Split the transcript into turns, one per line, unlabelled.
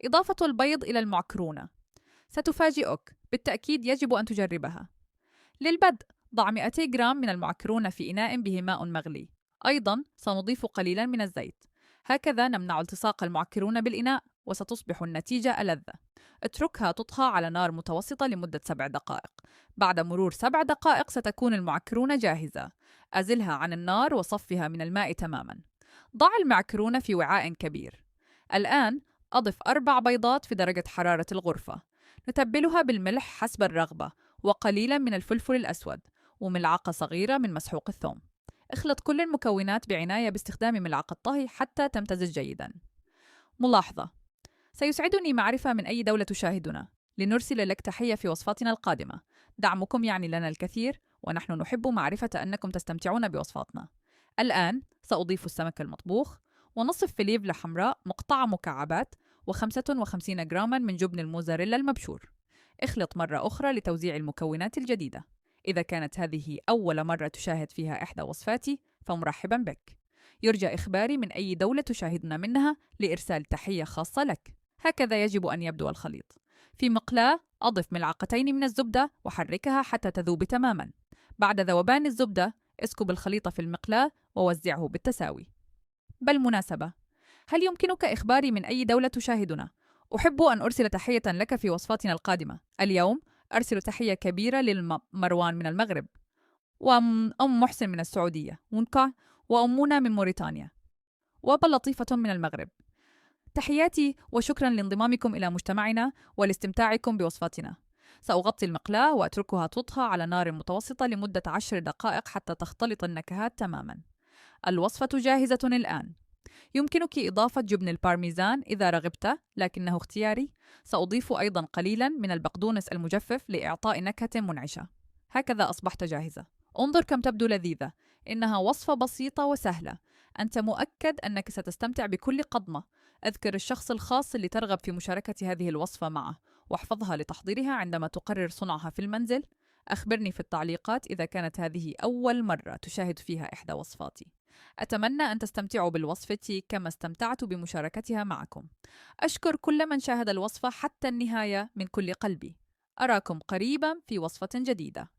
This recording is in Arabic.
إضافة البيض إلى المعكرونة ستفاجئك، بالتأكيد يجب أن تجربها. للبدء ضع 200 جرام من المعكرونة في إناء به ماء مغلي. أيضاً سنضيف قليلاً من الزيت. هكذا نمنع التصاق المعكرونة بالإناء وستصبح النتيجة ألذ. اتركها تطهى على نار متوسطة لمدة 7 دقائق. بعد مرور 7 دقائق ستكون المعكرونة جاهزة. أزلها عن النار وصفها من الماء تماماً. ضع المعكرونة في وعاء كبير. الآن أضف 4 بيضات في درجة حرارة الغرفة. نتبلها بالملح حسب الرغبة وقليلا من الفلفل الأسود وملعقة صغيرة من مسحوق الثوم. اخلط كل المكونات بعناية باستخدام ملعقة طهي حتى تمتزج جيدا. ملاحظة: سيسعدني معرفة من أي دولة تشاهدنا لنرسل لك تحية في وصفاتنا القادمة. دعمكم يعني لنا الكثير ونحن نحب معرفة أنكم تستمتعون بوصفاتنا. الآن سأضيف السمك المطبوخ ونصف فليفلة حمراء مقطعة مكعبات و55 جراما من جبن الموزاريلا المبشور. اخلط مرة أخرى لتوزيع المكونات الجديدة. إذا كانت هذه أول مرة تشاهد فيها إحدى وصفاتي فمرحبا بك. يرجى إخباري من أي دولة تشاهدنا منها لإرسال تحية خاصة لك. هكذا يجب أن يبدو الخليط. في مقلاة أضف ملعقتين من الزبدة وحركها حتى تذوب تماما. بعد ذوبان الزبدة اسكب الخليط في المقلاة ووزعه بالتساوي. بالمناسبة، هل يمكنك إخباري من أي دولة تشاهدنا؟ أحب أن أرسل تحية لك في وصفاتنا القادمة. اليوم أرسل تحية كبيرة لمروان من المغرب، وأم محسن من السعودية، وأمنا من موريتانيا، وبلطيفة من المغرب. تحياتي وشكرا لانضمامكم إلى مجتمعنا والاستمتاعكم بوصفاتنا. سأغطي المقلاة وأتركها تطهى على نار متوسطة لمدة 10 دقائق حتى تختلط النكهات تماما. الوصفة جاهزة الآن. يمكنك إضافة جبن البارميزان إذا رغبت، لكنه اختياري. سأضيف أيضا قليلا من البقدونس المجفف لإعطاء نكهة منعشة. هكذا أصبحت جاهزة. انظر كم تبدو لذيذة. إنها وصفة بسيطة وسهلة. أنت مؤكد أنك ستستمتع بكل قضمة. أذكر الشخص الخاص اللي ترغب في مشاركة هذه الوصفة معه، واحفظها لتحضيرها عندما تقرر صنعها في المنزل. أخبرني في التعليقات إذا كانت هذه أول مرة تشاهد فيها إحدى وصفاتي. أتمنى أن تستمتعوا بالوصفة كما استمتعت بمشاركتها معكم. أشكر كل من شاهد الوصفة حتى النهاية من كل قلبي. أراكم قريبا في وصفة جديدة.